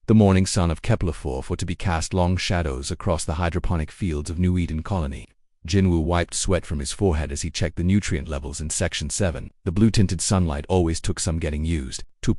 the morning sun of Kepler-4 were to be cast long shadows across the hydroponic fields of New Eden Colony. Jinwoo wiped sweat from his forehead as he checked the nutrient levels in Section 7. The blue-tinted sunlight always took some getting used to.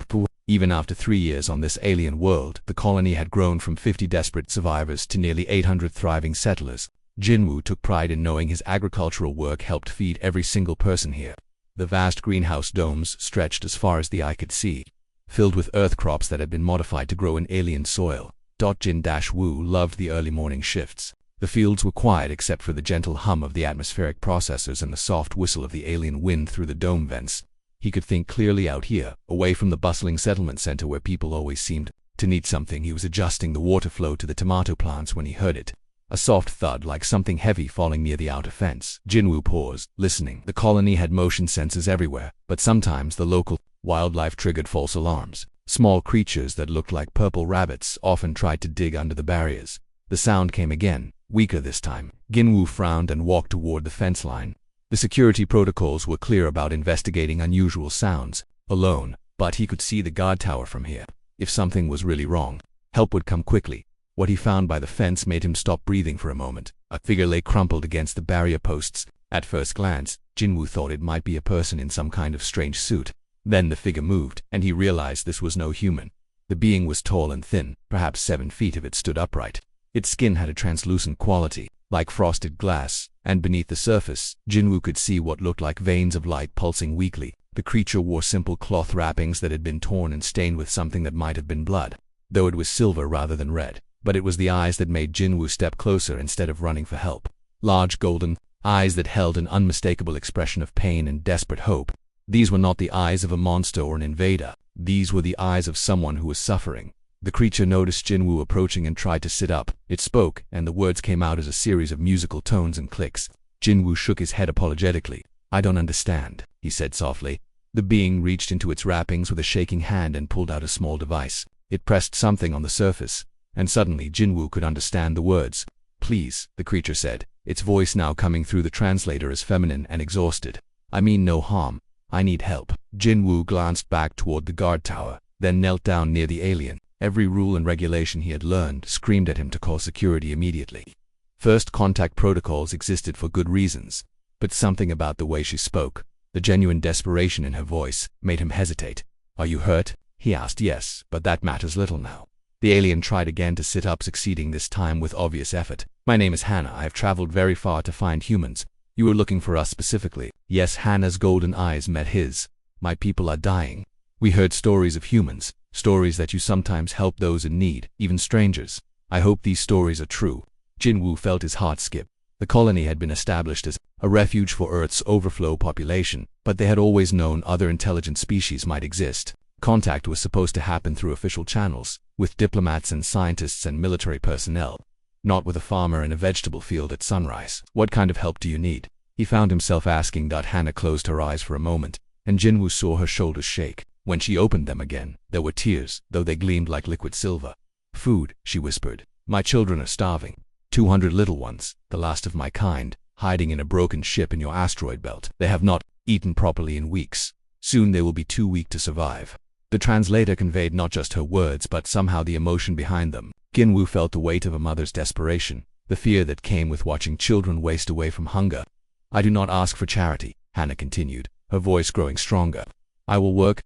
Even after 3 years on this alien world, the colony had grown from 50 desperate survivors to nearly 800 thriving settlers. Jinwoo took pride in knowing his agricultural work helped feed every single person here. The vast greenhouse domes stretched as far as the eye could see, filled with earth crops that had been modified to grow in alien soil. Jin-Woo loved the early morning shifts. The fields were quiet except for the gentle hum of the atmospheric processors and the soft whistle of the alien wind through the dome vents. He could think clearly out here, away from the bustling settlement center where people always seemed to need something. He was adjusting the water flow to the tomato plants when he heard it. A soft thud like something heavy falling near the outer fence. Jinwoo paused, listening. The colony had motion sensors everywhere, but sometimes the local wildlife triggered false alarms. Small creatures that looked like purple rabbits often tried to dig under the barriers. The sound came again, weaker this time. Jinwoo frowned and walked toward the fence line. The security protocols were clear about investigating unusual sounds alone, but he could see the guard tower from here. If something was really wrong, help would come quickly. What he found by the fence made him stop breathing for a moment. A figure lay crumpled against the barrier posts. At first glance, Jinwoo thought it might be a person in some kind of strange suit. Then the figure moved, and he realized this was no human. The being was tall and thin, perhaps 7 feet if it stood upright. Its skin had a translucent quality, like frosted glass, and beneath the surface, Jinwoo could see what looked like veins of light pulsing weakly. The creature wore simple cloth wrappings that had been torn and stained with something that might have been blood, though it was silver rather than red. But it was the eyes that made Jinwoo step closer instead of running for help. Large golden eyes that held an unmistakable expression of pain and desperate hope. These were not the eyes of a monster or an invader. These were the eyes of someone who was suffering. The creature noticed Jinwoo approaching and tried to sit up. It spoke, and the words came out as a series of musical tones and clicks. Jinwoo shook his head apologetically. "I don't understand," he said softly. The being reached into its wrappings with a shaking hand and pulled out a small device. It pressed something on the surface, and suddenly Jinwoo could understand the words. "Please," the creature said, its voice now coming through the translator as feminine and exhausted. "I mean no harm. I need help." Jinwoo glanced back toward the guard tower, then knelt down near the alien. Every rule and regulation he had learned screamed at him to call security immediately. First contact protocols existed for good reasons, but something about the way she spoke, the genuine desperation in her voice, made him hesitate. "Are you hurt?" he asked. "Yes, but that matters little now." The alien tried again to sit up, succeeding this time with obvious effort. "My name is Hannah. I have traveled very far to find humans. You were looking for us specifically." Yes, Hannah's golden eyes met his. "My people are dying. We heard stories of humans, stories that you sometimes help those in need, even strangers. I hope these stories are true." Jinwoo felt his heart skip. The colony had been established as a refuge for Earth's overflow population, but they had always known other intelligent species might exist. Contact was supposed to happen through official channels, with diplomats and scientists and military personnel, not with a farmer in a vegetable field at sunrise. "What kind of help do you need?" he found himself asking. Hannah closed her eyes for a moment, and Jinwoo saw her shoulders shake. When she opened them again, there were tears, though they gleamed like liquid silver. "Food," she whispered. "My children are starving. 200 little ones, the last of my kind, hiding in a broken ship in your asteroid belt. They have not eaten properly in weeks. Soon they will be too weak to survive." The translator conveyed not just her words but somehow the emotion behind them. Jinwoo felt the weight of a mother's desperation, the fear that came with watching children waste away from hunger. "I do not ask for charity," Hannah continued, her voice growing stronger. I will work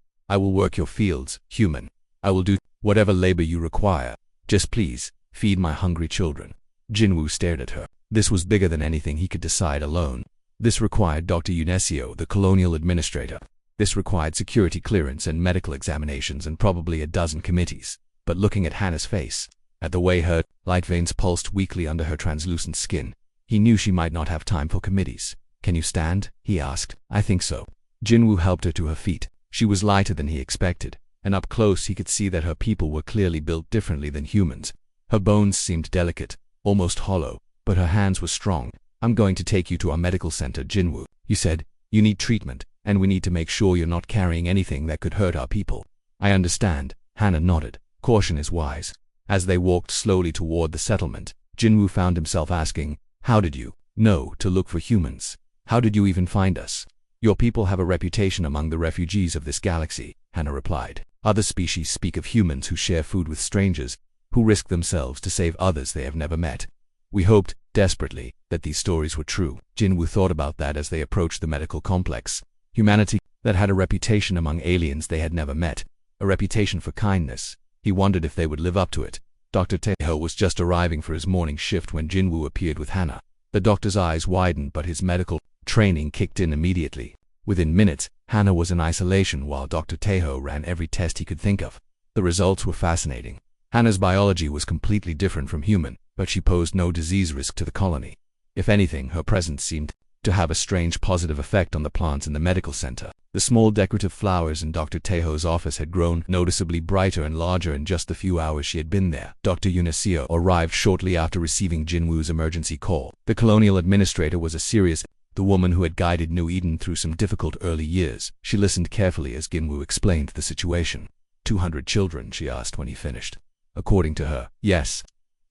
your fields, human. I will do whatever labor you require. Just please, feed my hungry children." Jinwoo stared at her. This was bigger than anything he could decide alone. This required Dr. Unesio, the colonial administrator. This required security clearance and medical examinations and probably a dozen committees. But looking at Hannah's face, at the way her light veins pulsed weakly under her translucent skin, he knew she might not have time for committees. "Can you stand?" he asked. "I think so." Jinwoo helped her to her feet. She was lighter than he expected, and up close he could see that her people were clearly built differently than humans. Her bones seemed delicate, almost hollow, but her hands were strong. "I'm going to take you to our medical center, Jinwoo," he said. "You need treatment, and we need to make sure you're not carrying anything that could hurt our people." "I understand," Hannah nodded. Caution is wise. As they walked slowly toward the settlement, Jinwoo found himself asking, "How did you know to look for humans? How did you even find us?" "Your people have a reputation among the refugees of this galaxy," Hannah replied. Other species speak of humans who share food with strangers, who risk themselves to save others they have never met. We hoped, desperately, that these stories were true. Jinwoo thought about that as they approached the medical complex. Humanity that had a reputation among aliens they had never met. A reputation for kindness. He wondered if they would live up to it. Dr. Taeho was just arriving for his morning shift when Jinwoo appeared with Hannah. The doctor's eyes widened, but his medical training kicked in immediately. Within minutes, Hannah was in isolation while Dr. Taeho ran every test he could think of. The results were fascinating. Hannah's biology was completely different from human, but she posed no disease risk to the colony. If anything, her presence seemed to have a strange positive effect on the plants in the medical center. The small decorative flowers in Dr. Taeho's office had grown noticeably brighter and larger in just the few hours she had been there. Dr. Yuniseo arrived shortly after receiving Jinwoo's emergency call. The colonial administrator was a serious, the woman who had guided New Eden through some difficult early years. She listened carefully as Jinwoo explained the situation. 200 children, she asked when he finished. According to her, yes.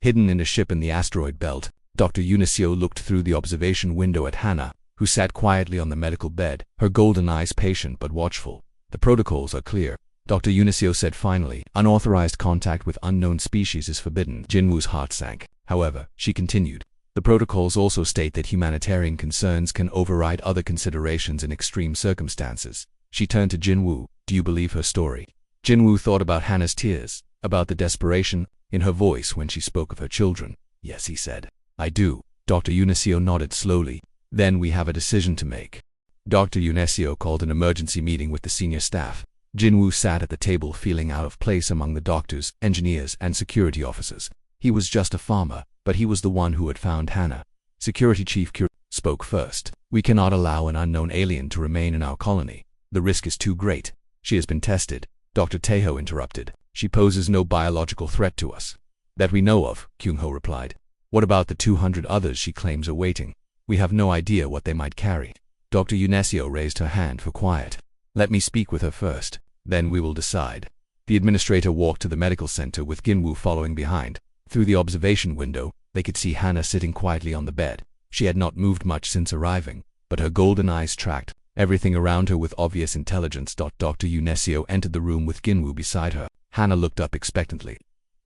Hidden in a ship in the asteroid belt, Dr. Yuniseo looked through the observation window at Hannah, who sat quietly on the medical bed, her golden eyes patient but watchful. The protocols are clear, Dr. Yuniseo said finally. Unauthorized contact with unknown species is forbidden. Jinwoo's heart sank. However, she continued, the protocols also state that humanitarian concerns can override other considerations in extreme circumstances. She turned to Jinwoo. Do you believe her story? Jinwoo thought about Hannah's tears, about the desperation in her voice when she spoke of her children. Yes, he said. I do. Dr. Yuniseo nodded slowly. Then we have a decision to make. Dr. Yuniseo called an emergency meeting with the senior staff. Jinwoo sat at the table feeling out of place among the doctors, engineers, and security officers. He was just a farmer, but he was the one who had found Hannah. Security Chief Kure spoke first. We cannot allow an unknown alien to remain in our colony. The risk is too great. She has been tested. Dr. Taeho interrupted. She poses no biological threat to us. That we know of, Kyung-ho replied. What about the 200 others she claims are waiting? We have no idea what they might carry. Dr. Yuniseo raised her hand for quiet. Let me speak with her first. Then we will decide. The administrator walked to the medical center with Jinwoo following behind. Through the observation window, they could see Hannah sitting quietly on the bed. She had not moved much since arriving, but her golden eyes tracked everything around her with obvious intelligence. Dr. Yuniseo entered the room with Jinwoo beside her. Hannah looked up expectantly.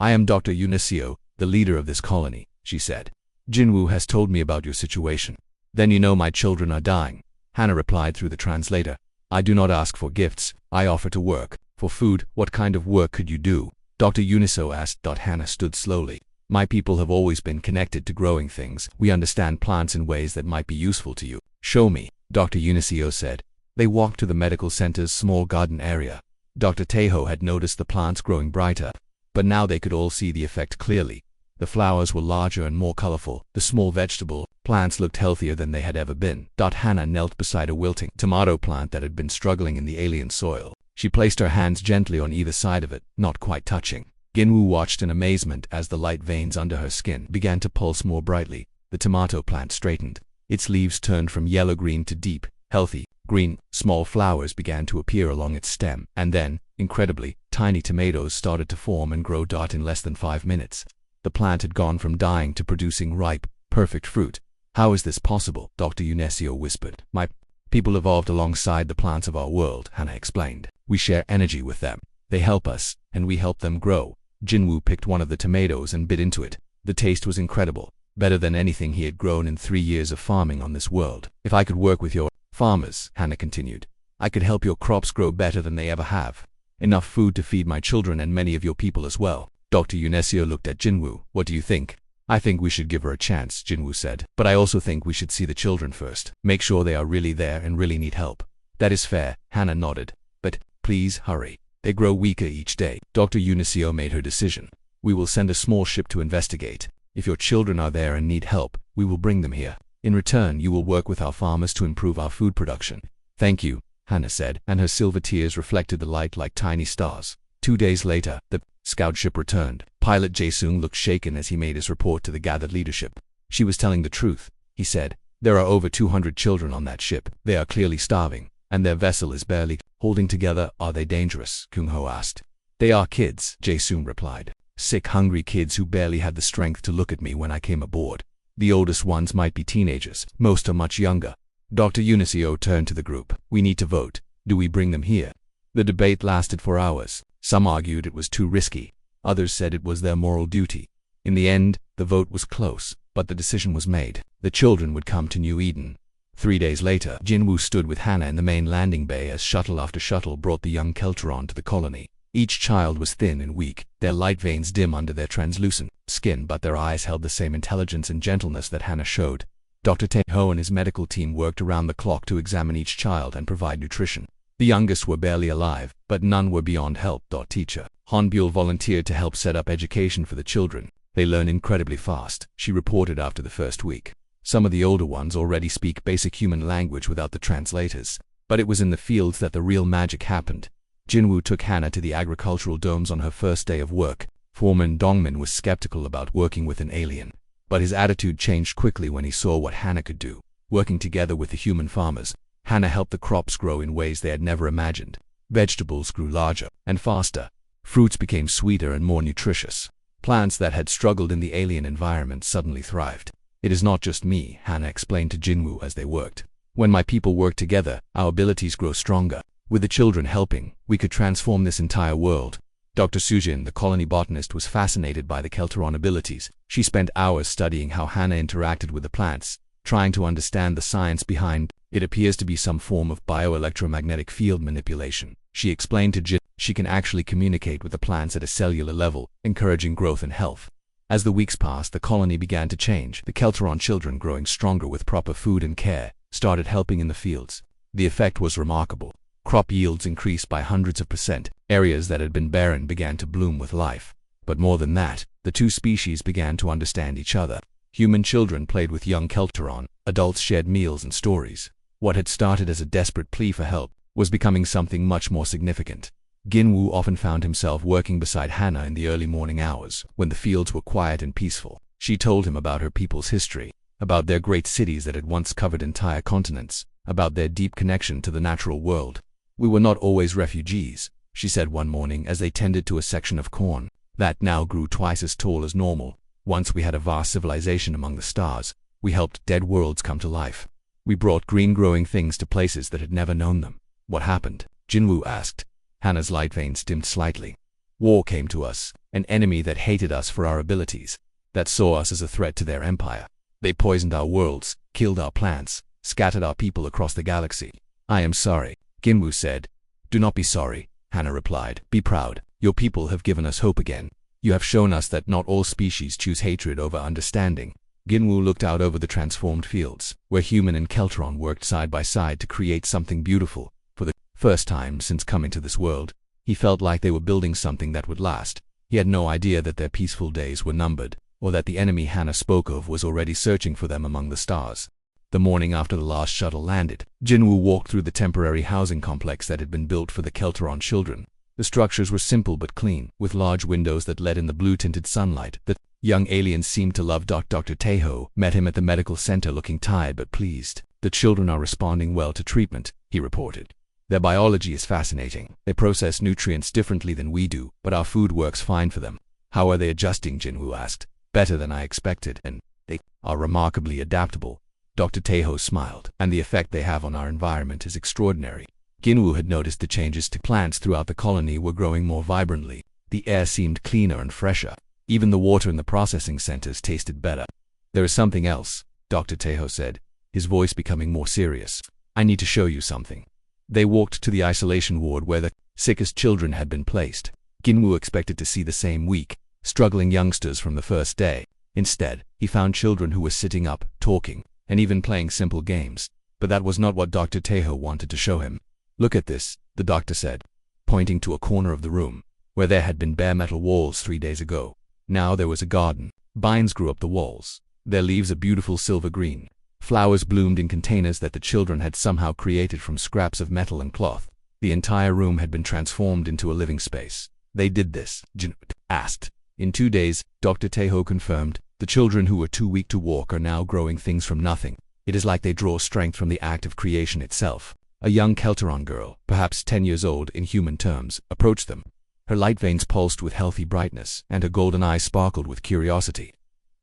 I am Dr. Yuniseo, the leader of this colony, she said. Jinwoo has told me about your situation. Then you know my children are dying. Hannah replied through the translator. I do not ask for gifts, I offer to work. For food, what kind of work could you do? Dr. Yuniseo asked. Hannah stood slowly. My people have always been connected to growing things. We understand plants in ways that might be useful to you. Show me, Dr. Yuniseo said. They walked to the medical center's small garden area. Dr. Taeho had noticed the plants growing brighter, but now they could all see the effect clearly. The flowers were larger and more colorful. The small vegetable plants looked healthier than they had ever been. Hannah knelt beside a wilting tomato plant that had been struggling in the alien soil. She placed her hands gently on either side of it, not quite touching. Jinwoo watched in amazement as the light veins under her skin began to pulse more brightly. The tomato plant straightened. Its leaves turned from yellow-green to deep, healthy green. Small flowers began to appear along its stem, and then, incredibly, tiny tomatoes started to form and grow. In less than 5 minutes. The plant had gone from dying to producing ripe, perfect fruit. How is this possible? Dr. Yuniseo whispered. My people evolved alongside the plants of our world, Hannah explained. We share energy with them. They help us, and we help them grow. Jinwoo picked one of the tomatoes and bit into it. The taste was incredible, better than anything he had grown in 3 years of farming on this world. If I could work with your farmers, Hannah continued, I could help your crops grow better than they ever have. Enough food to feed my children and many of your people as well. Dr. Yuniseo looked at Jinwoo. What do you think? I think we should give her a chance, Jinwoo said. But I also think we should see the children first. Make sure they are really there and really need help. That is fair, Hannah nodded. But, please, hurry. They grow weaker each day. Dr. Yuniseo made her decision. We will send a small ship to investigate. If your children are there and need help, we will bring them here. In return, you will work with our farmers to improve our food production. Thank you, Hannah said, and her silver tears reflected the light like tiny stars. 2 days later, the scout ship returned. Pilot Jae-sung looked shaken as he made his report to the gathered leadership. She was telling the truth, he said. There are over 200 children on that ship. They are clearly starving, and their vessel is barely holding together. Are they dangerous? Kyung-ho asked. They are kids, Jae-sung replied. Sick, hungry kids who barely had the strength to look at me when I came aboard. The oldest ones might be teenagers. Most are much younger. Dr. Yuniseo turned to the group. We need to vote. Do we bring them here? The debate lasted for hours. Some argued it was too risky. Others said it was their moral duty. In the end, the vote was close, but the decision was made. The children would come to New Eden. 3 days later, Jinwoo stood with Hannah in the main landing bay as shuttle after shuttle brought the young Keltron to the colony. Each child was thin and weak, their light veins dim under their translucent skin, but their eyes held the same intelligence and gentleness that Hannah showed. Dr. Tae-ho and his medical team worked around the clock to examine each child and provide nutrition. The youngest were barely alive, but none were beyond help. Teacher Hanbyul volunteered to help set up education for the children. They learn incredibly fast, she reported after the first week. Some of the older ones already speak basic human language without the translators. But it was in the fields that the real magic happened. Jinwoo took Hannah to the agricultural domes on her first day of work. Foreman Dongmin was skeptical about working with an alien. But his attitude changed quickly when he saw what Hannah could do. Working together with the human farmers, Hannah helped the crops grow in ways they had never imagined. Vegetables grew larger and faster. Fruits became sweeter and more nutritious. Plants that had struggled in the alien environment suddenly thrived. It is not just me, Hannah explained to Jinwoo as they worked. When my people work together, our abilities grow stronger. With the children helping, we could transform this entire world. Dr. Sujin, the colony botanist, was fascinated by the Keltron abilities. She spent hours studying how Hannah interacted with the plants, trying to understand the science behind it. Appears to be some form of bioelectromagnetic field manipulation. She explained to Jin she can actually communicate with the plants at a cellular level, encouraging growth and health. As the weeks passed, the colony began to change. The Keltron children, growing stronger with proper food and care, started helping in the fields. The effect was remarkable. Crop yields increased by hundreds of %. Areas that had been barren began to bloom with life. But more than that, the two species began to understand each other. Human children played with young Keltron, adults shared meals and stories. What had started as a desperate plea for help was becoming something much more significant. Jinwoo often found himself working beside Hannah in the early morning hours, when the fields were quiet and peaceful. She told him about her people's history, about their great cities that had once covered entire continents, about their deep connection to the natural world. We were not always refugees, she said one morning as they tended to a section of corn that now grew twice as tall as normal. Once we had a vast civilization among the stars. We helped dead worlds come to life. We brought green growing things to places that had never known them. What happened? Jinwoo asked. Hannah's light veins dimmed slightly. War came to us, an enemy that hated us for our abilities, that saw us as a threat to their empire. They poisoned our worlds, killed our plants, scattered our people across the galaxy. I am sorry, Jinwoo said. Do not be sorry, Hannah replied. Be proud. Your people have given us hope again. You have shown us that not all species choose hatred over understanding. Jinwoo looked out over the transformed fields, where human and Keltron worked side by side to create something beautiful. For the first time since coming to this world, he felt like they were building something that would last. He had no idea that their peaceful days were numbered, or that the enemy Hannah spoke of was already searching for them among the stars. The morning after the last shuttle landed, Jinwoo walked through the temporary housing complex that had been built for the Keltron children. The structures were simple but clean, with large windows that let in the blue-tinted sunlight. The young aliens seemed to love Dr. Tae-ho met him at the medical center looking tired but pleased. The children are responding well to treatment, he reported. Their biology is fascinating. They process nutrients differently than we do, but our food works fine for them. How are they adjusting? Jinwoo asked. Better than I expected, and they are remarkably adaptable. Dr. Tae-ho smiled, and the effect they have on our environment is extraordinary. Jinwoo had noticed the changes to plants throughout the colony were growing more vibrantly. The air seemed cleaner and fresher. Even the water in the processing centers tasted better. There is something else, Dr. Tae-ho said, his voice becoming more serious. I need to show you something. They walked to the isolation ward where the sickest children had been placed. Jinwoo expected to see the same weak, struggling youngsters from the first day. Instead, he found children who were sitting up, talking, and even playing simple games. But that was not what Dr. Tae-ho wanted to show him. Look at this, the doctor said, pointing to a corner of the room, where there had been bare metal walls 3 days ago. Now there was a garden. Vines grew up the walls. Their leaves a beautiful silver green. Flowers bloomed in containers that the children had somehow created from scraps of metal and cloth. The entire room had been transformed into a living space. They did this, Jinwoo asked. In 2 days, Dr. Tae-ho confirmed, the children who were too weak to walk are now growing things from nothing. It is like they draw strength from the act of creation itself. A young Keltron girl, perhaps 10 years old in human terms, approached them. Her light veins pulsed with healthy brightness, and her golden eyes sparkled with curiosity.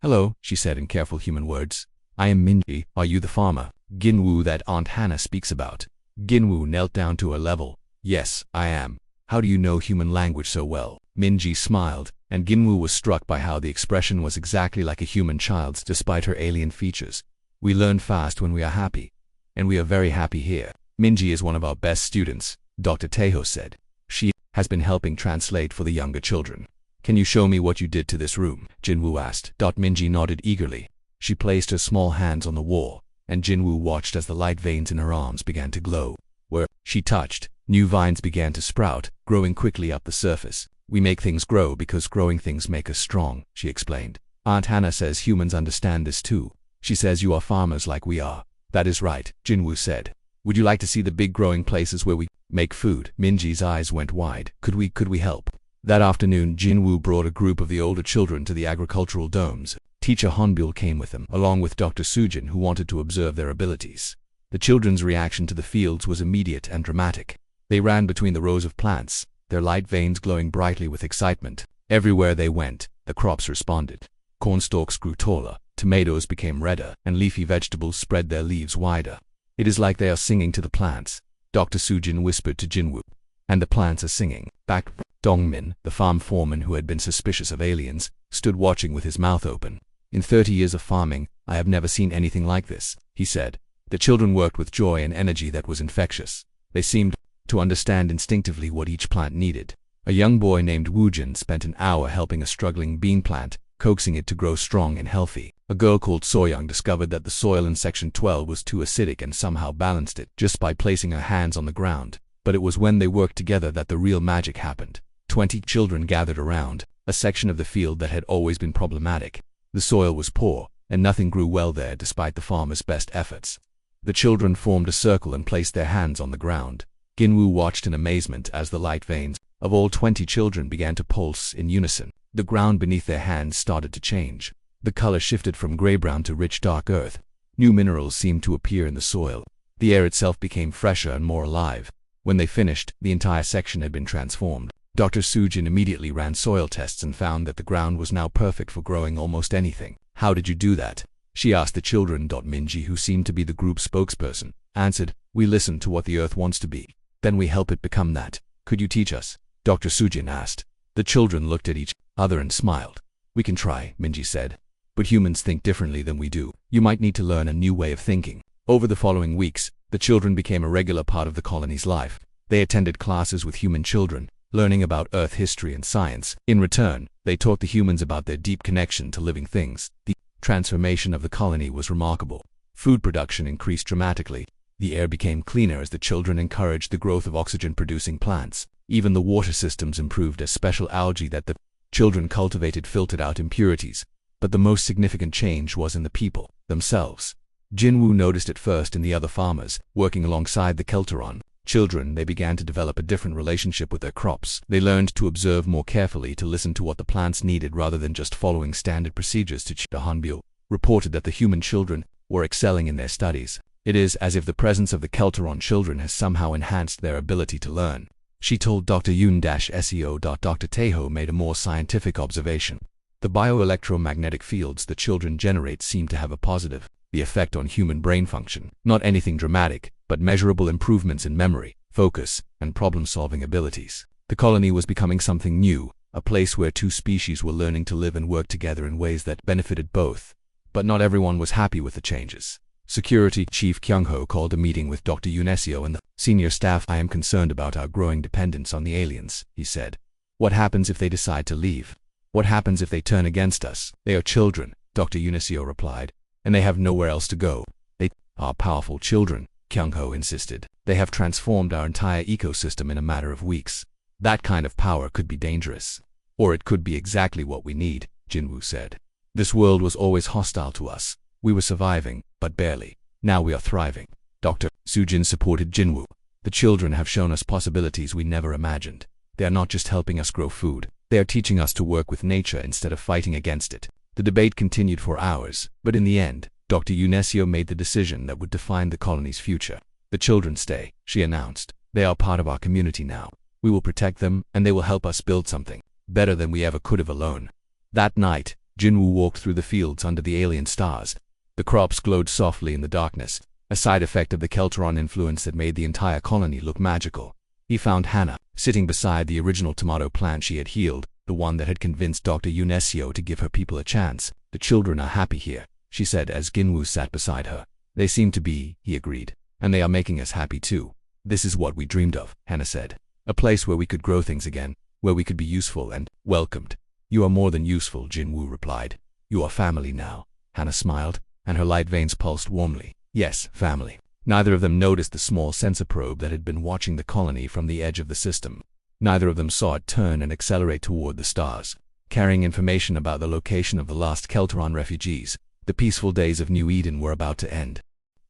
Hello, she said in careful human words. I am Minji. Are you the farmer, Jinwoo, that Aunt Hannah speaks about? Jinwoo knelt down to her level. Yes, I am. How do you know human language so well? Minji smiled, and Ginwoo was struck by how the expression was exactly like a human child's despite her alien features. We learn fast when we are happy, and we are very happy here. Minji is one of our best students, Dr. Teho said. She has been helping translate for the younger children. Can you show me what you did to this room? Jinwoo asked. Minji nodded eagerly. She placed her small hands on the wall, and Jinwoo watched as the light veins in her arms began to glow. Where she touched, new vines began to sprout, growing quickly up the surface. We make things grow because growing things make us strong, she explained. Aunt Hannah says humans understand this too. She says you are farmers like we are. That is right, Jinwoo said. Would you like to see the big growing places where we make food? Minji's eyes went wide. Could we help? That afternoon, Jinwoo brought a group of the older children to the agricultural domes. Teacher Hanbyul came with them, along with Dr. Sujin, who wanted to observe their abilities. The children's reaction to the fields was immediate and dramatic. They ran between the rows of plants, their light veins glowing brightly with excitement. Everywhere they went, the crops responded. Cornstalks grew taller, tomatoes became redder, and leafy vegetables spread their leaves wider. It is like they are singing to the plants, Dr. Sujin whispered to Jinwoo. And the plants are singing back. Dongmin, the farm foreman who had been suspicious of aliens, stood watching with his mouth open. In 30 years of farming, I have never seen anything like this, he said. The children worked with joy and energy that was infectious. They seemed to understand instinctively what each plant needed. A young boy named Woojin spent an hour helping a struggling bean plant, coaxing it to grow strong and healthy. A girl called Soyoung discovered that the soil in Section 12 was too acidic and somehow balanced it just by placing her hands on the ground. But it was when they worked together that the real magic happened. 20 children gathered around a section of the field that had always been problematic. The soil was poor, and nothing grew well there despite the farmer's best efforts. The children formed a circle and placed their hands on the ground. Ginwoo watched in amazement as the light veins of all 20 children began to pulse in unison. The ground beneath their hands started to change. The color shifted from gray-brown to rich dark earth. New minerals seemed to appear in the soil. The air itself became fresher and more alive. When they finished, the entire section had been transformed. Dr. Sujin immediately ran soil tests and found that the ground was now perfect for growing almost anything. How did you do that? She asked the children. Minji, who seemed to be the group's spokesperson, answered, we listen to what the earth wants to be. Then we help it become that. Could you teach us? Dr. Sujin asked. The children looked at each other and smiled. We can try, Minji said. But humans think differently than we do. You might need to learn a new way of thinking. Over the following weeks, the children became a regular part of the colony's life. They attended classes with human children, learning about Earth history and science. In return, they taught the humans about their deep connection to living things. The transformation of the colony was remarkable. Food production increased dramatically. The air became cleaner as the children encouraged the growth of oxygen-producing plants. Even the water systems improved as special algae that the children cultivated filtered out impurities. But the most significant change was in the people themselves. Jinwoo noticed it first in the other farmers, working alongside the Kelteron. Children, they began to develop a different relationship with their crops. They learned to observe more carefully, to listen to what the plants needed rather than just following standard procedures. Hanbyul reported that the human children were excelling in their studies. It is as if the presence of the Kelteron children has somehow enhanced their ability to learn. She told Dr. Yoon-SEO. Dr. Teho made a more scientific observation. The bioelectromagnetic fields the children generate seem to have a positive effect on human brain function. Not anything dramatic, but measurable improvements in memory, focus, and problem-solving abilities. The colony was becoming something new, a place where two species were learning to live and work together in ways that benefited both. But not everyone was happy with the changes. Security Chief Kyung-ho called a meeting with Dr. Yoon and the senior staff. I am concerned about our growing dependence on the aliens, he said. What happens if they decide to leave? What happens if they turn against us? They are children, Dr. Yoon replied, and they have nowhere else to go. They are powerful children, Kyung-ho insisted. They have transformed our entire ecosystem in a matter of weeks. That kind of power could be dangerous. Or it could be exactly what we need, Jinwoo said. This world was always hostile to us. We were surviving, but barely. Now we are thriving. Dr. Sujin supported Jinwoo. The children have shown us possibilities we never imagined. They are not just helping us grow food. They are teaching us to work with nature instead of fighting against it. The debate continued for hours, but in the end, Dr. Yoon made the decision that would define the colony's future. The children stay, she announced. They are part of our community now. We will protect them, and they will help us build something better than we ever could have alone. That night, Jinwoo walked through the fields under the alien stars. The crops glowed softly in the darkness, a side effect of the Kelteron influence that made the entire colony look magical. He found Hannah, sitting beside the original tomato plant she had healed, the one that had convinced Dr. Unesio to give her people a chance. "The children are happy here," she said as Ginwoo sat beside her. "They seem to be," he agreed. "And they are making us happy too." "This is what we dreamed of," Hannah said. "A place where we could grow things again, where we could be useful and welcomed." "You are more than useful," Ginwoo replied. "You are family now." Hannah smiled, and her light veins pulsed warmly. "Yes, family." Neither of them noticed the small sensor probe that had been watching the colony from the edge of the system. Neither of them saw it turn and accelerate toward the stars, carrying information about the location of the lost Kelteron refugees. The peaceful days of New Eden were about to end.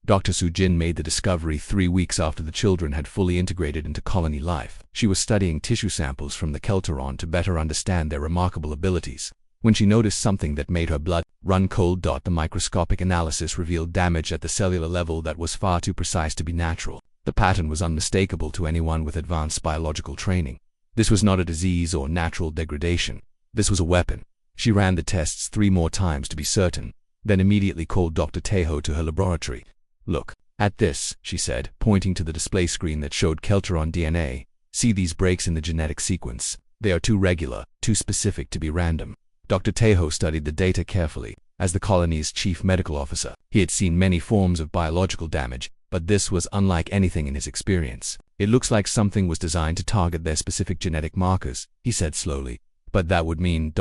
Dr. Sujin made the discovery 3 weeks after the children had fully integrated into colony life. She was studying tissue samples from the Kelteron to better understand their remarkable abilities, when she noticed something that made her blood run cold. The microscopic analysis revealed damage at the cellular level that was far too precise to be natural. The pattern was unmistakable to anyone with advanced biological training. This was not a disease or natural degradation. This was a weapon. She ran the tests 3 more times to be certain, then immediately called Dr. Tejo to her laboratory. "Look at this," she said, pointing to the display screen that showed Kelteron DNA. "See these breaks in the genetic sequence? They are too regular, too specific to be random." Dr. Tejo studied the data carefully. As the colony's chief medical officer, he had seen many forms of biological damage, but this was unlike anything in his experience. "It looks like something was designed to target their specific genetic markers," he said slowly. "But that would mean ...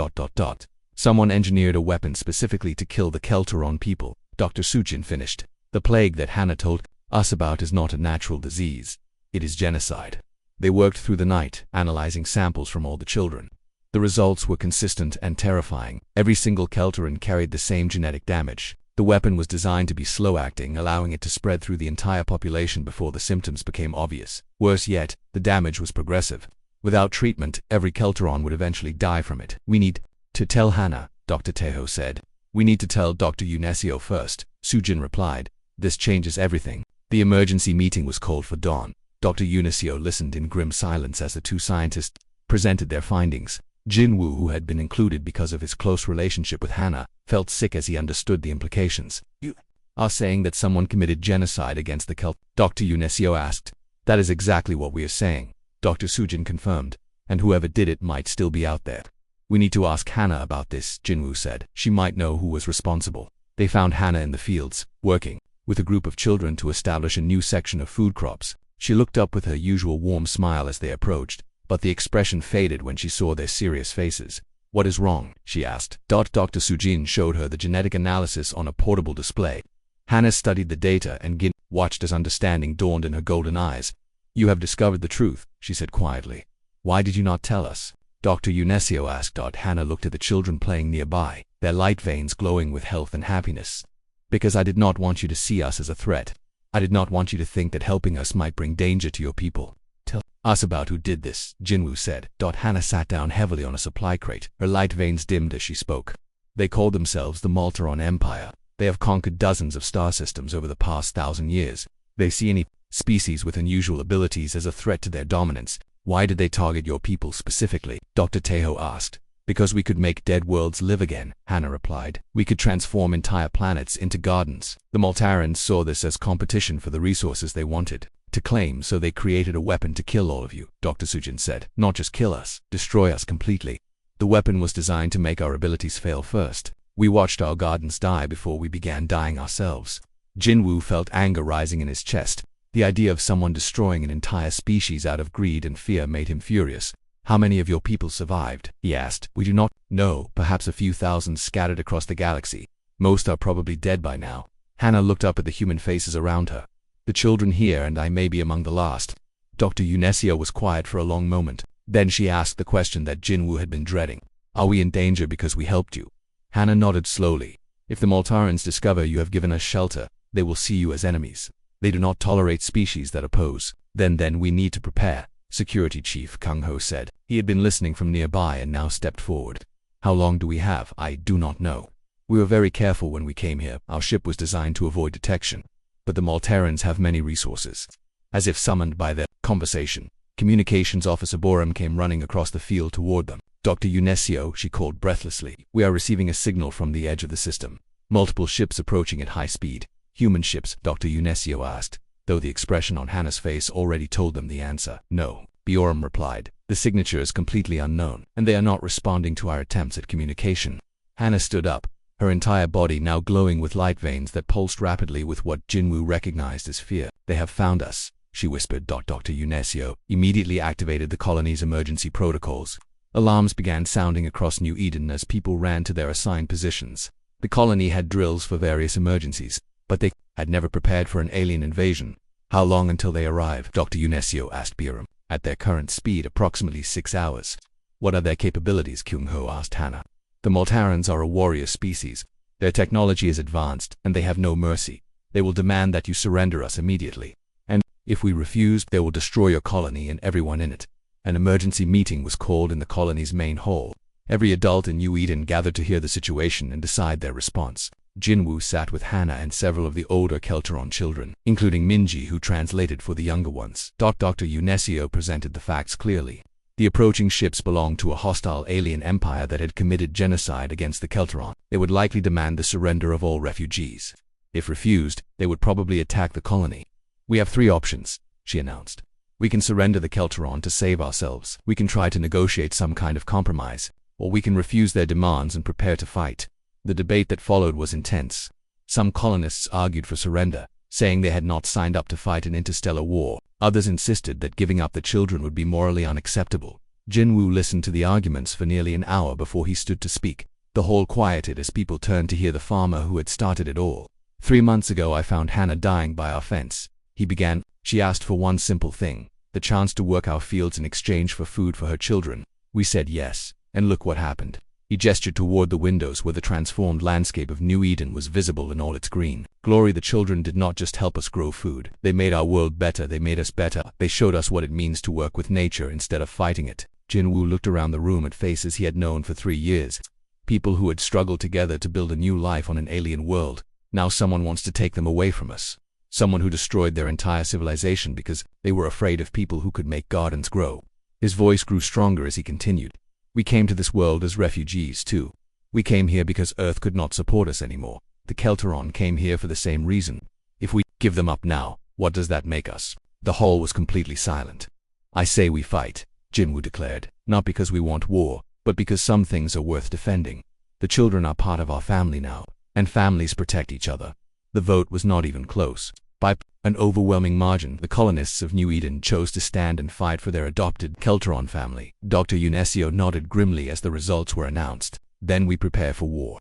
Someone engineered a weapon specifically to kill the Kelteron people," Dr. Sujin finished. "The plague that Hannah told us about is not a natural disease. It is genocide." They worked through the night, analyzing samples from all the children. The results were consistent and terrifying. Every single Kelteron carried the same genetic damage. The weapon was designed to be slow-acting, allowing it to spread through the entire population before the symptoms became obvious. Worse yet, the damage was progressive. Without treatment, every Kelteron would eventually die from it. "We need to tell Hannah," Dr. Tejo said. "We need to tell Dr. Unesio first," Sujin replied. "This changes everything." The emergency meeting was called for dawn. Dr. Unesio listened in grim silence as the 2 scientists presented their findings. Jinwoo, who had been included because of his close relationship with Hannah, felt sick as he understood the implications. "You are saying that someone committed genocide against the Kelt?" Dr. Unesio asked. "That is exactly what we are saying," Dr. Sujin confirmed. "And whoever did it might still be out there." "We need to ask Hannah about this," Jinwoo said. "She might know who was responsible." They found Hannah in the fields, working with a group of children to establish a new section of food crops. She looked up with her usual warm smile as they approached, but the expression faded when she saw their serious faces. "What is wrong?" she asked. Dr. Sujin showed her the genetic analysis on a portable display. Hannah studied the data and Gin watched as understanding dawned in her golden eyes. "You have discovered the truth," she said quietly. "Why did you not tell us?" Dr. Unesio asked. Hannah looked at the children playing nearby, their light veins glowing with health and happiness. "Because I did not want you to see us as a threat. I did not want you to think that helping us might bring danger to your people." "Tell us about who did this," Jinwoo said. Hannah sat down heavily on a supply crate. Her light veins dimmed as she spoke. "They called themselves the Malteron Empire. They have conquered dozens of star systems over the past 1,000 years. They see any species with unusual abilities as a threat to their dominance." "Why did they target your people specifically?" Dr. Tejo asked. "Because we could make dead worlds live again," Hannah replied. "We could transform entire planets into gardens." "The Maltarans saw this as competition for the resources they wanted to claim, so they created a weapon to kill all of you," Dr. Sujin said. "Not just kill us, destroy us completely. The weapon was designed to make our abilities fail first. We watched our gardens die before we began dying ourselves." Jinwoo felt anger rising in his chest. The idea of someone destroying an entire species out of greed and fear made him furious. "How many of your people survived?" he asked. "We do not know, perhaps a few thousand scattered across the galaxy. Most are probably dead by now." Hannah looked up at the human faces around her. "The children here and I may be among the last." Dr. Unesio was quiet for a long moment. Then she asked the question that Jinwoo had been dreading. "Are we in danger because we helped you?" Hannah nodded slowly. "If the Maltarans discover you have given us shelter, they will see you as enemies. They do not tolerate species that oppose." Then we need to prepare," Security Chief Kung Ho said. He had been listening from nearby and now stepped forward. "How long do we have?" "I do not know. We were very careful when we came here. Our ship was designed to avoid detection. But the Maltarans have many resources." As if summoned by their conversation, Communications Officer Borum came running across the field toward them. "Dr. Unesio," she called breathlessly. "We are receiving a signal from the edge of the system. Multiple ships approaching at high speed." "Human ships?" Dr. Unesio asked, though the expression on Hannah's face already told them the answer. "No. Bjorn replied. The signature is completely unknown, and they are not responding to our attempts at communication. Hannah stood up, her entire body now glowing with light veins that pulsed rapidly with what Jinwoo recognized as fear. They have found us, she whispered. Dr. Unesio immediately activated the colony's emergency protocols. Alarms began sounding across New Eden as people ran to their assigned positions. The colony had drills for various emergencies, but they had never prepared for an alien invasion. How long until they arrive? Dr. Unesio asked Biram. At their current speed, approximately 6 hours. What are their capabilities? Kyung-ho asked Hannah. The Moltarans are a warrior species. Their technology is advanced, and they have no mercy. They will demand that you surrender us immediately. And if we refuse, they will destroy your colony and everyone in it. An emergency meeting was called in the colony's main hall. Every adult in New Eden gathered to hear the situation and decide their response. Jinwoo sat with Hannah and several of the older Kelteron children, including Minji, who translated for the younger ones. Dr. Unesio presented the facts clearly. The approaching ships belonged to a hostile alien empire that had committed genocide against the Kelteron. They would likely demand the surrender of all refugees. If refused, they would probably attack the colony. We have 3 options, she announced. We can surrender the Kelteron to save ourselves. We can try to negotiate some kind of compromise, or we can refuse their demands and prepare to fight. The debate that followed was intense. Some colonists argued for surrender, saying they had not signed up to fight an interstellar war. Others insisted that giving up the children would be morally unacceptable. Jinwoo listened to the arguments for nearly an hour before he stood to speak. The hall quieted as people turned to hear the farmer who had started it all. 3 months ago I found Hannah dying by our fence. He began. She asked for one simple thing, the chance to work our fields in exchange for food for her children. We said yes, and look what happened. He gestured toward the windows where the transformed landscape of New Eden was visible in all its green glory. The children did not just help us grow food. They made our world better. They made us better. They showed us what it means to work with nature instead of fighting it. Jinwoo looked around the room at faces he had known for 3 years. People who had struggled together to build a new life on an alien world. Now someone wants to take them away from us. Someone who destroyed their entire civilization because they were afraid of people who could make gardens grow. His voice grew stronger as he continued. We came to this world as refugees, too. We came here because Earth could not support us anymore. The Kelteron came here for the same reason. If we give them up now, what does that make us? The hall was completely silent. I say we fight, Jinwoo declared, not because we want war, but because some things are worth defending. The children are part of our family now, and families protect each other. The vote was not even close. By an overwhelming margin, the colonists of New Eden chose to stand and fight for their adopted Kelteron family. Dr. Unesio nodded grimly as the results were announced. Then we prepare for war.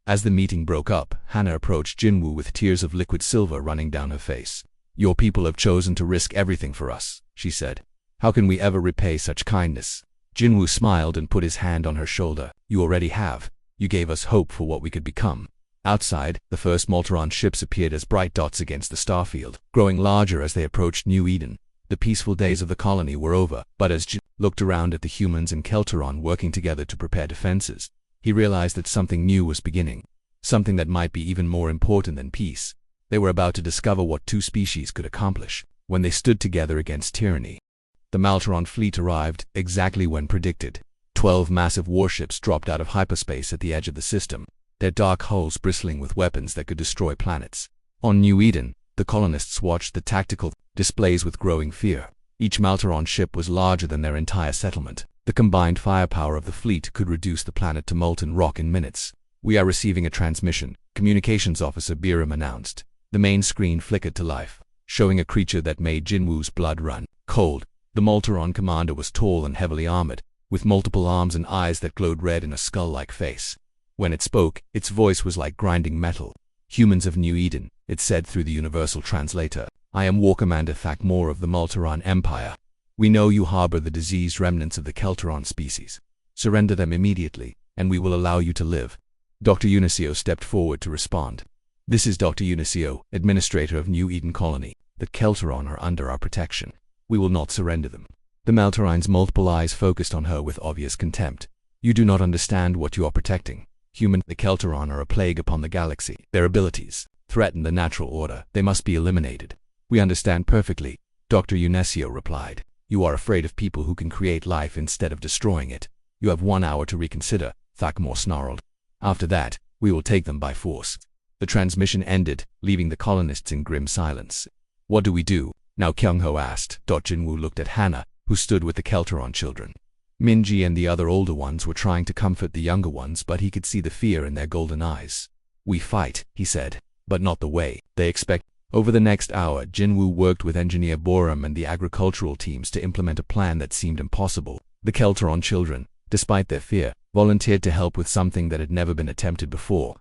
As the meeting broke up, Hannah approached Jinwoo with tears of liquid silver running down her face. Your people have chosen to risk everything for us, she said. How can we ever repay such kindness? Jinwoo smiled and put his hand on her shoulder. You already have. You gave us hope for what we could become. Outside, the first Moltaran ships appeared as bright dots against the starfield, growing larger as they approached New Eden. The peaceful days of the colony were over, but as Jin looked around at the humans and Kelteron working together to prepare defenses, he realized that something new was beginning, something that might be even more important than peace. They were about to discover what 2 species could accomplish when they stood together against tyranny. The Moltaran fleet arrived exactly when predicted. 12 massive warships dropped out of hyperspace at the edge of the system, their dark hulls bristling with weapons that could destroy planets. On New Eden, the colonists watched the tactical displays with growing fear. Each Moltaran ship was larger than their entire settlement. The combined firepower of the fleet could reduce the planet to molten rock in minutes. We are receiving a transmission, Communications Officer Biram announced. The main screen flickered to life, showing a creature that made Jinwoo's blood run cold. The Moltaran commander was tall and heavily armored, with multiple arms and eyes that glowed red in a skull-like face. When it spoke, its voice was like grinding metal. Humans of New Eden, it said through the universal translator. I am War Commander Thakmor of the Moltaran Empire. We know you harbor the diseased remnants of the Kelteron species. Surrender them immediately, and we will allow you to live. Dr. Unesio stepped forward to respond. This is Dr. Unesio, Administrator of New Eden Colony. The Kelteron are under our protection. We will not surrender them. The Moltaran's multiple eyes focused on her with obvious contempt. You do not understand what you are protecting. The Kelteron are a plague upon the galaxy. Their abilities threaten the natural order. They must be eliminated. We understand perfectly, Dr. Unesio replied. You are afraid of people who can create life instead of destroying it. You have 1 hour to reconsider, Thakmor snarled. After that, we will take them by force. The transmission ended, leaving the colonists in grim silence. What do we do? Now Kyung-ho asked. Jinwoo looked at Hannah, who stood with the Kelteron children. Minji and the other older ones were trying to comfort the younger ones, but he could see the fear in their golden eyes. "We fight," he said, "but not the way they expect." Over the next hour, Jinwoo worked with Engineer Borum and the agricultural teams to implement a plan that seemed impossible. The Kelteron children, despite their fear, volunteered to help with something that had never been attempted before.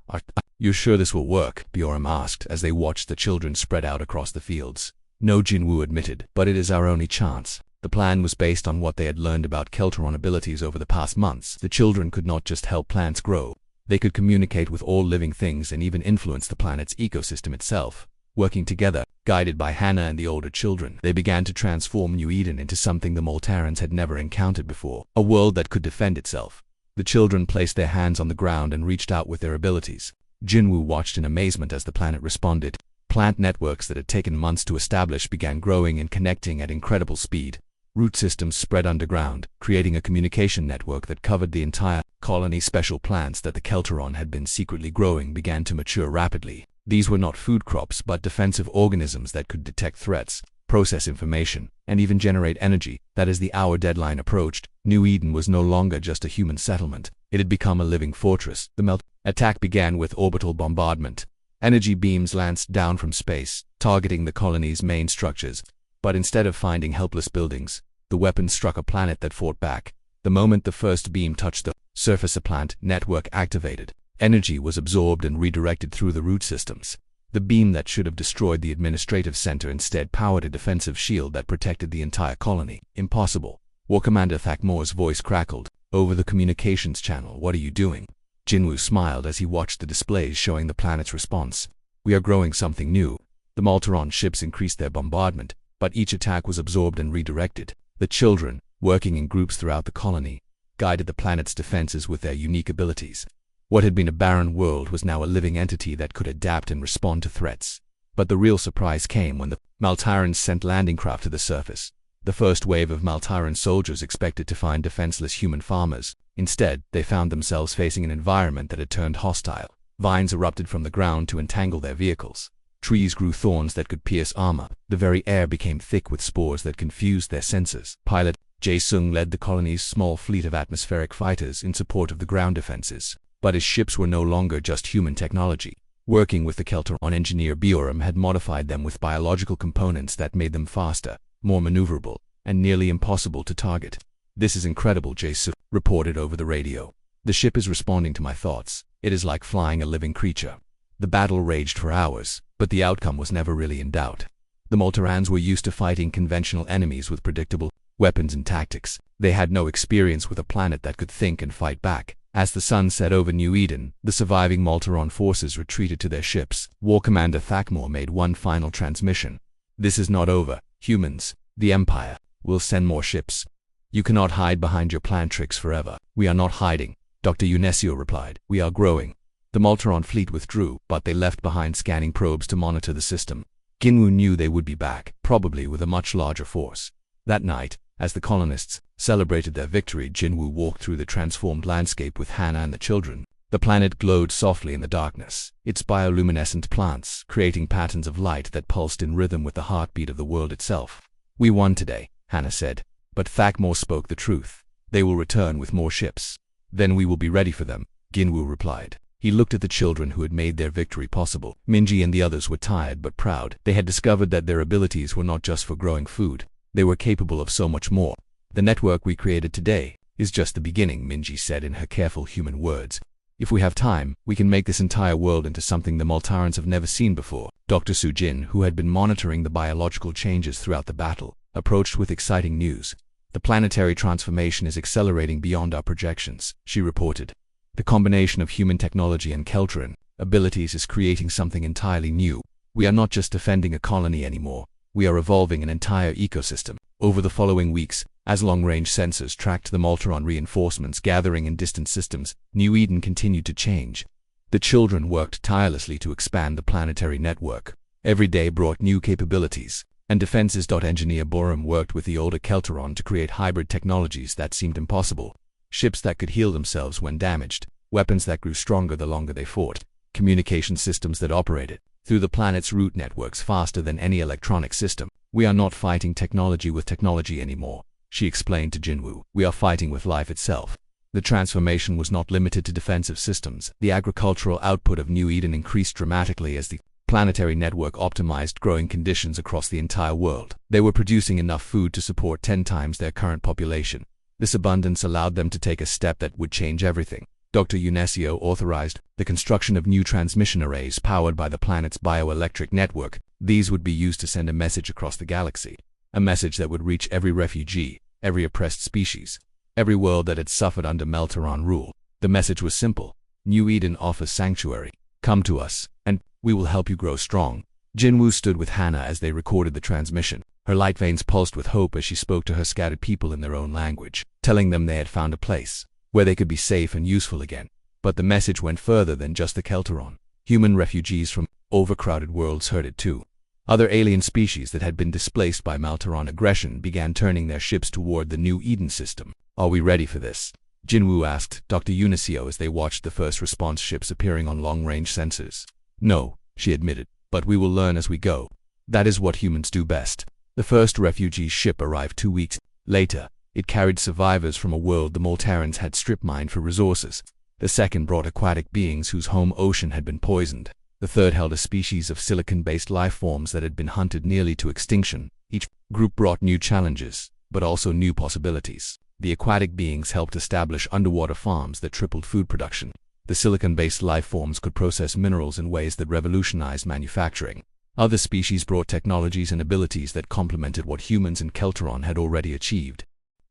"You're sure this will work?" Borum asked as they watched the children spread out across the fields. "No," Jinwoo admitted, "but it is our only chance." The plan was based on what they had learned about Kelteron abilities over the past months. The children could not just help plants grow. They could communicate with all living things and even influence the planet's ecosystem itself. Working together, guided by Hannah and the older children, they began to transform New Eden into something the Moltarans had never encountered before, a world that could defend itself. The children placed their hands on the ground and reached out with their abilities. Jinwoo watched in amazement as the planet responded. Plant networks that had taken months to establish began growing and connecting at incredible speed. Root systems spread underground, creating a communication network that covered the entire colony. Special plants that the Kelteron had been secretly growing began to mature rapidly. These were not food crops but defensive organisms that could detect threats, process information, and even generate energy. That as the hour deadline approached, New Eden was no longer just a human settlement. It had become a living fortress. The melt attack began with orbital bombardment. Energy beams lanced down from space, targeting the colony's main structures. But instead of finding helpless buildings, the weapons struck a planet that fought back. The moment the first beam touched the surface, a plant network activated. Energy was absorbed and redirected through the root systems. The beam that should have destroyed the administrative center instead powered a defensive shield that protected the entire colony. "Impossible." War Commander Thakmore's voice crackled over the communications channel. "What are you doing?" Jinwoo smiled as he watched the displays showing the planet's response. "We are growing something new." The Moltaran ships increased their bombardment, but each attack was absorbed and redirected. The children, working in groups throughout the colony, guided the planet's defenses with their unique abilities. What had been a barren world was now a living entity that could adapt and respond to threats. But the real surprise came when the Maltyrans sent landing craft to the surface. The first wave of Maltyran soldiers expected to find defenseless human farmers. Instead, they found themselves facing an environment that had turned hostile. Vines erupted from the ground to entangle their vehicles. Trees grew thorns that could pierce armor. The very air became thick with spores that confused their senses. Pilot Jae-sung led the colony's small fleet of atmospheric fighters in support of the ground defenses. But his ships were no longer just human technology. Working with the Kelteron, engineer Borum had modified them with biological components that made them faster, more maneuverable, and nearly impossible to target. "This is incredible," Jae-sung reported over the radio. "The ship is responding to my thoughts. It is like flying a living creature." The battle raged for hours, but the outcome was never really in doubt. The Moltarans were used to fighting conventional enemies with predictable weapons and tactics. They had no experience with a planet that could think and fight back. As the sun set over New Eden, the surviving Moltaran forces retreated to their ships. War Commander Thakmore made one final transmission. "This is not over, humans. The Empire will send more ships. You cannot hide behind your plan tricks forever." "We are not hiding," Dr. Unesio replied. "We are growing." The Moltaran fleet withdrew, but they left behind scanning probes to monitor the system. Jinwoo knew they would be back, probably with a much larger force. That night, as the colonists celebrated their victory, Jinwoo walked through the transformed landscape with Hannah and the children. The planet glowed softly in the darkness, its bioluminescent plants creating patterns of light that pulsed in rhythm with the heartbeat of the world itself. "We won today," Hannah said. But Thakmore spoke the truth. "They will return with more ships. Then we will be ready for them," Jinwoo replied. He looked at the children who had made their victory possible. Minji and the others were tired but proud. They had discovered that their abilities were not just for growing food. They were capable of so much more. "The network we created today is just the beginning," Minji said in her careful human words. "If we have time, we can make this entire world into something the Moltarans have never seen before." Dr. Sujin, who had been monitoring the biological changes throughout the battle, approached with exciting news. "The planetary transformation is accelerating beyond our projections," she reported. "The combination of human technology and Kelteran abilities is creating something entirely new. We are not just defending a colony anymore. We are evolving an entire ecosystem." Over the following weeks, as long-range sensors tracked the Moltaran reinforcements gathering in distant systems, New Eden continued to change. The children worked tirelessly to expand the planetary network. Every day brought new capabilities, and defenses. Engineer Borum worked with the older Kelteron to create hybrid technologies that seemed impossible. Ships that could heal themselves when damaged, weapons that grew stronger the longer they fought, communication systems that operated through the planet's root networks faster than any electronic system. "We are not fighting technology with technology anymore," she explained to Jinwoo. "We are fighting with life itself." The transformation was not limited to defensive systems. The agricultural output of New Eden increased dramatically as the planetary network optimized growing conditions across the entire world. They were producing enough food to support 10 times their current population. This abundance allowed them to take a step that would change everything. Dr. Unesio authorized the construction of new transmission arrays powered by the planet's bioelectric network. These would be used to send a message across the galaxy, a message that would reach every refugee, every oppressed species, every world that had suffered under Melteron rule. The message was simple: New Eden offers sanctuary. Come to us, and we will help you grow strong. Jinwoo stood with Hannah as they recorded the transmission. Her light veins pulsed with hope as she spoke to her scattered people in their own language, telling them they had found a place where they could be safe and useful again. But the message went further than just the Kelteron. Human refugees from overcrowded worlds heard it too. Other alien species that had been displaced by Malteron aggression began turning their ships toward the New Eden system. "Are we ready for this?" Jinwoo asked Dr. Unisio as they watched the first response ships appearing on long-range sensors. "No," she admitted, "but we will learn as we go. That is what humans do best." The first refugee ship arrived 2 weeks later. It carried survivors from a world the Malterans had strip-mined for resources. The second brought aquatic beings whose home ocean had been poisoned. The third held a species of silicon-based life forms that had been hunted nearly to extinction. Each group brought new challenges, but also new possibilities. The aquatic beings helped establish underwater farms that tripled food production. The silicon-based life forms could process minerals in ways that revolutionized manufacturing. Other species brought technologies and abilities that complemented what humans in Kelteron had already achieved.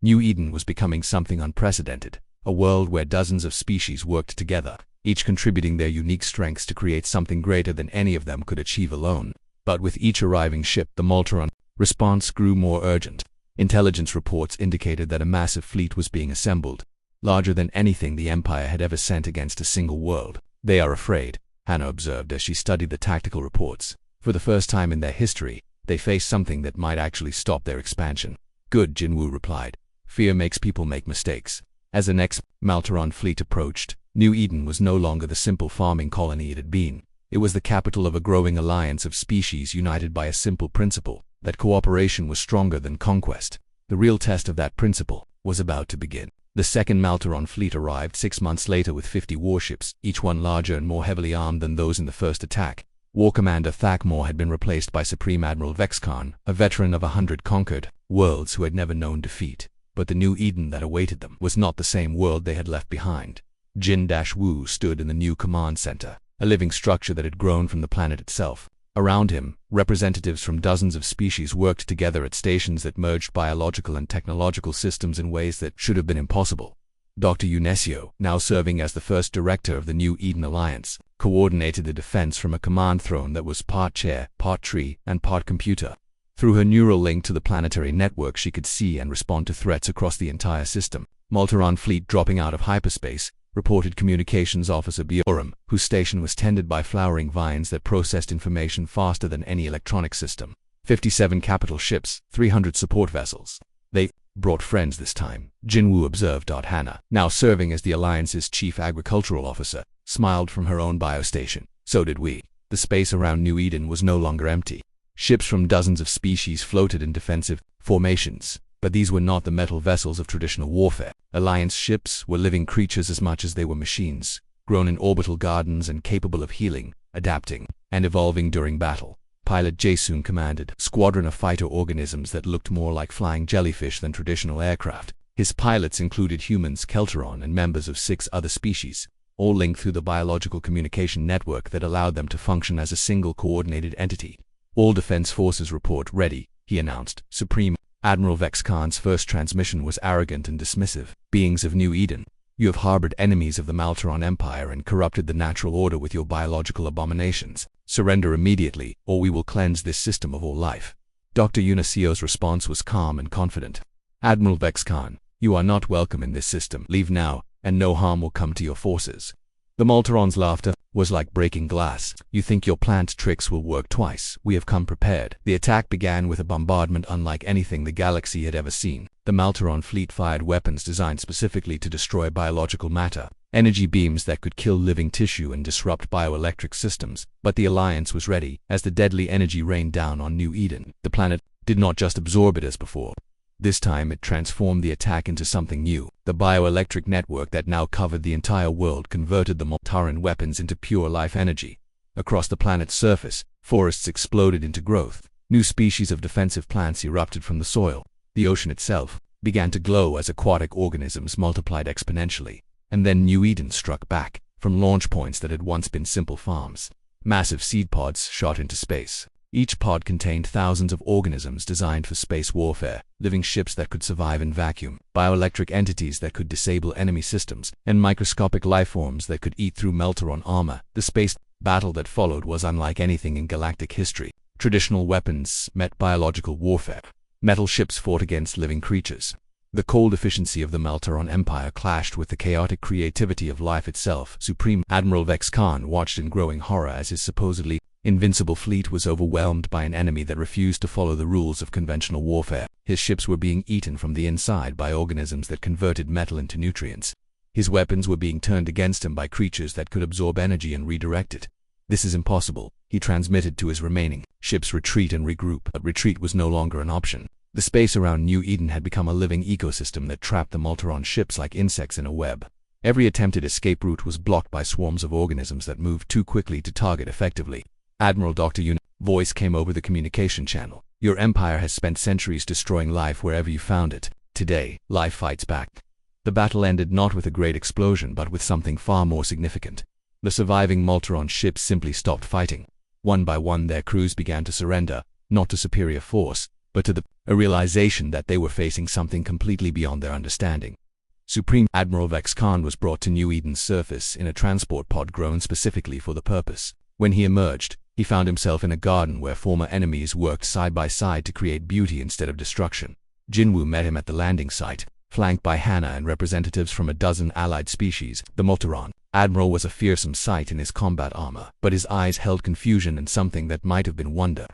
New Eden was becoming something unprecedented, a world where dozens of species worked together, each contributing their unique strengths to create something greater than any of them could achieve alone. But with each arriving ship, the Malteron response grew more urgent. Intelligence reports indicated that a massive fleet was being assembled, larger than anything the Empire had ever sent against a single world. "They are afraid," Hannah observed as she studied the tactical reports. For the first time in their history, they faced something that might actually stop their expansion. "Good," Jinwoo replied. "Fear makes people make mistakes." As the next Malteron fleet approached, New Eden was no longer the simple farming colony it had been. It was the capital of a growing alliance of species united by a simple principle, that cooperation was stronger than conquest. The real test of that principle was about to begin. The second Malteron fleet arrived 6 months later with 50 warships, each one larger and more heavily armed than those in the first attack. War Commander Thakmor had been replaced by Supreme Admiral Vexkhan, a veteran of 100 conquered worlds who had never known defeat. But the New Eden that awaited them was not the same world they had left behind. Jin-Woo stood in the new command center, a living structure that had grown from the planet itself. Around him, representatives from dozens of species worked together at stations that merged biological and technological systems in ways that should have been impossible. Dr. Unesio, now serving as the first director of the New Eden Alliance, coordinated the defense from a command throne that was part chair, part tree, and part computer. Through her neural link to the planetary network, she could see and respond to threats across the entire system. Malteron fleet dropping out of hyperspace, reported Communications Officer Biorum, whose station was tended by flowering vines that processed information faster than any electronic system. 57 capital ships, 300 support vessels. They brought friends this time, Jinwoo observed. Hannah, now serving as the Alliance's chief agricultural officer, smiled from her own biostation. So did we. The space around New Eden was no longer empty. Ships from dozens of species floated in defensive formations, but these were not the metal vessels of traditional warfare. Alliance ships were living creatures as much as they were machines, grown in orbital gardens and capable of healing, adapting, and evolving during battle. Pilot Jaesoon commanded a squadron of fighter organisms that looked more like flying jellyfish than traditional aircraft. His pilots included humans, Kelteron, and members of 6 other species, all linked through the biological communication network that allowed them to function as a single coordinated entity. "All defense forces report ready," he announced. Supreme Admiral Vexkhan's first transmission was arrogant and dismissive. "Beings of New Eden, you have harbored enemies of the Malteron Empire and corrupted the natural order with your biological abominations. Surrender immediately, or we will cleanse this system of all life." Dr. Unisio's response was calm and confident. "Admiral Vexkhan, you are not welcome in this system. Leave now, and no harm will come to your forces." The Malteron's laughter was like breaking glass. "You think your plant tricks will work twice? We have come prepared." The attack began with a bombardment unlike anything the galaxy had ever seen. The Malteron fleet fired weapons designed specifically to destroy biological matter, energy beams that could kill living tissue and disrupt bioelectric systems. But the Alliance was ready. As the deadly energy rained down on New Eden, the planet did not just absorb it as before. This time it transformed the attack into something new. The bioelectric network that now covered the entire world converted the Moltaran weapons into pure life energy. Across the planet's surface, forests exploded into growth. New species of defensive plants erupted from the soil. The ocean itself began to glow as aquatic organisms multiplied exponentially. And then New Eden struck back, from launch points that had once been simple farms. Massive seed pods shot into space. Each pod contained thousands of organisms designed for space warfare, living ships that could survive in vacuum, bioelectric entities that could disable enemy systems, and microscopic lifeforms that could eat through Melteron armor. The space battle that followed was unlike anything in galactic history. Traditional weapons met biological warfare. Metal ships fought against living creatures. The cold efficiency of the Melteron Empire clashed with the chaotic creativity of life itself. Supreme Admiral Vex Khan watched in growing horror as his supposedly invincible fleet was overwhelmed by an enemy that refused to follow the rules of conventional warfare. His ships were being eaten from the inside by organisms that converted metal into nutrients. His weapons were being turned against him by creatures that could absorb energy and redirect it. "This is impossible," he transmitted to his remaining ships. "Retreat and regroup." But retreat was no longer an option. The space around New Eden had become a living ecosystem that trapped the Molteron ships like insects in a web. Every attempted escape route was blocked by swarms of organisms that moved too quickly to target effectively. "Admiral Dr. Yun," voice came over the communication channel. "Your empire has spent centuries destroying life wherever you found it. Today, life fights back." The battle ended not with a great explosion but with something far more significant. The surviving Molteron ships simply stopped fighting. One by one their crews began to surrender, not to superior force, but to a realization that they were facing something completely beyond their understanding. Supreme Admiral Vex Khan was brought to New Eden's surface in a transport pod grown specifically for the purpose. When he emerged, he found himself in a garden where former enemies worked side by side to create beauty instead of destruction. Jinwoo met him at the landing site, flanked by Hannah and representatives from a dozen allied species. The Molteron Admiral was a fearsome sight in his combat armor, but his eyes held confusion and something that might have been wonder.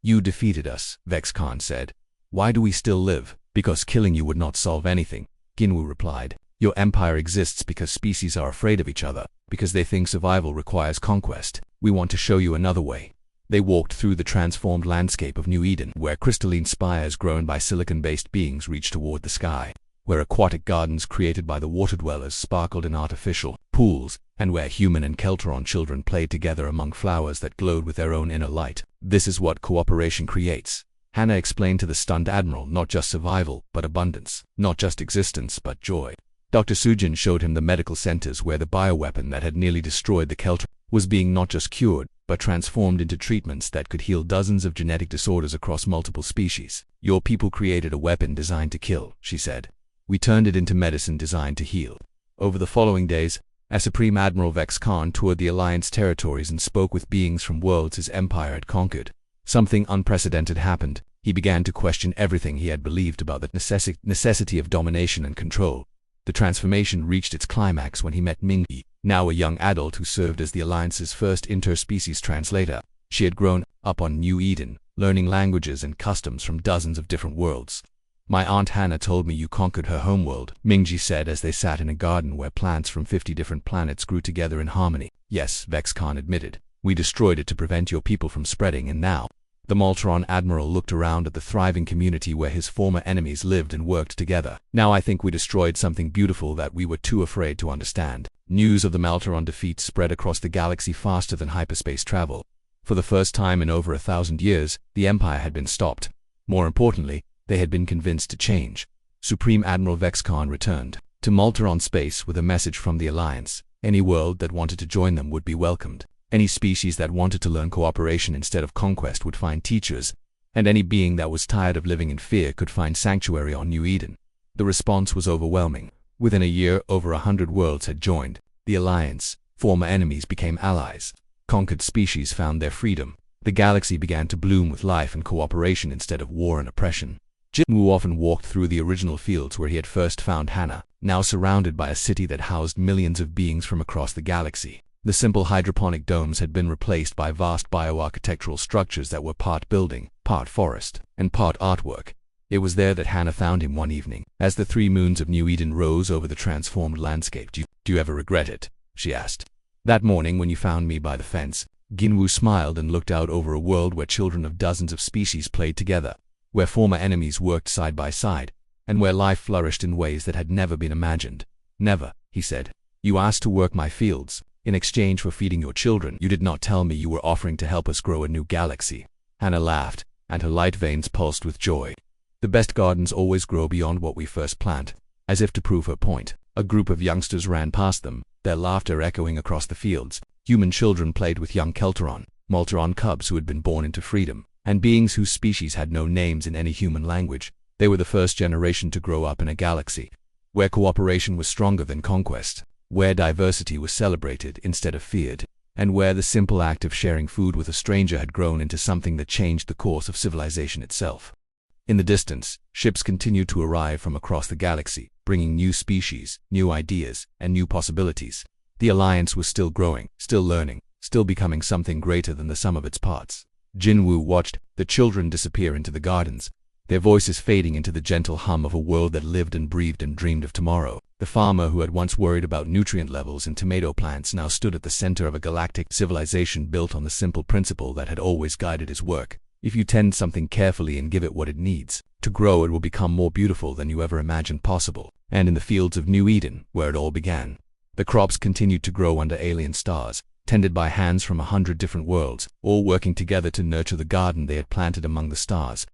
"You defeated us," Vex Khan said. "Why do we still live?" "Because killing you would not solve anything," Jinwoo replied. "Your empire exists because species are afraid of each other, because they think survival requires conquest. We want to show you another way." They walked through the transformed landscape of New Eden, where crystalline spires grown by silicon-based beings reached toward the sky, where aquatic gardens created by the water dwellers sparkled in artificial pools, and where human and Keltron children played together among flowers that glowed with their own inner light. "This is what cooperation creates," Hannah explained to the stunned admiral. "Not just survival, but abundance. Not just existence, but joy." Dr. Sujin showed him the medical centers where the bioweapon that had nearly destroyed the Keltron was being not just cured, but transformed into treatments that could heal dozens of genetic disorders across multiple species. "Your people created a weapon designed to kill," she said. "We turned it into medicine designed to heal." Over the following days, as Supreme Admiral Vex Khan toured the Alliance territories and spoke with beings from worlds his empire had conquered, something unprecedented happened. He began to question everything he had believed about the necessity of domination and control. The transformation reached its climax when he met Mingyi, now a young adult who served as the Alliance's first interspecies translator. She had grown up on New Eden, learning languages and customs from dozens of different worlds. "My Aunt Hannah told me you conquered her homeworld," Mingji said as they sat in a garden where plants from 50 different planets grew together in harmony. "Yes," Vex Khan admitted. "We destroyed it to prevent your people from spreading, and now—" The Molteron Admiral looked around at the thriving community where his former enemies lived and worked together. "Now I think we destroyed something beautiful that we were too afraid to understand." News of the Molteron defeat spread across the galaxy faster than hyperspace travel. For the first time in over 1,000 years, the Empire had been stopped. More importantly, they had been convinced to change. Supreme Admiral Vex Khan returned to Molteron space with a message from the Alliance. Any world that wanted to join them would be welcomed. Any species that wanted to learn cooperation instead of conquest would find teachers, and any being that was tired of living in fear could find sanctuary on New Eden. The response was overwhelming. Within a year, over 100 worlds had joined the Alliance. Former enemies became allies. Conquered species found their freedom. The galaxy began to bloom with life and cooperation instead of war and oppression. Jinwoo often walked through the original fields where he had first found Hannah, now surrounded by a city that housed millions of beings from across the galaxy. The simple hydroponic domes had been replaced by vast bioarchitectural structures that were part building, part forest, and part artwork. It was there that Hannah found him one evening, as the 3 moons of New Eden rose over the transformed landscape. Do you ever regret it?" she asked. "That morning when you found me by the fence." Jinwoo smiled and looked out over a world where children of dozens of species played together. where former enemies worked side by side, and where life flourished in ways that had never been imagined. "Never," he said. "You asked to work my fields. In exchange for feeding your children, you did not tell me you were offering to help us grow a new galaxy." Hannah laughed, and her light veins pulsed with joy. "The best gardens always grow beyond what we first plant." As if to prove her point, a group of youngsters ran past them, their laughter echoing across the fields. Human children played with young Molteron cubs who had been born into freedom, and beings whose species had no names in any human language. They were the first generation to grow up in a galaxy where cooperation was stronger than conquest, where diversity was celebrated instead of feared, and where the simple act of sharing food with a stranger had grown into something that changed the course of civilization itself. In the distance, ships continued to arrive from across the galaxy, bringing new species, new ideas, and new possibilities. The Alliance was still growing, still learning, still becoming something greater than the sum of its parts. Jinwoo watched the children disappear into the gardens, their voices fading into the gentle hum of a world that lived and breathed and dreamed of tomorrow. The farmer who had once worried about nutrient levels in tomato plants now stood at the center of a galactic civilization built on the simple principle that had always guided his work. If you tend something carefully and give it what it needs to grow, it will become more beautiful than you ever imagined possible. And in the fields of New Eden, where it all began, the crops continued to grow under alien stars, tended by hands from 100 different worlds, all working together to nurture the garden they had planted among the stars.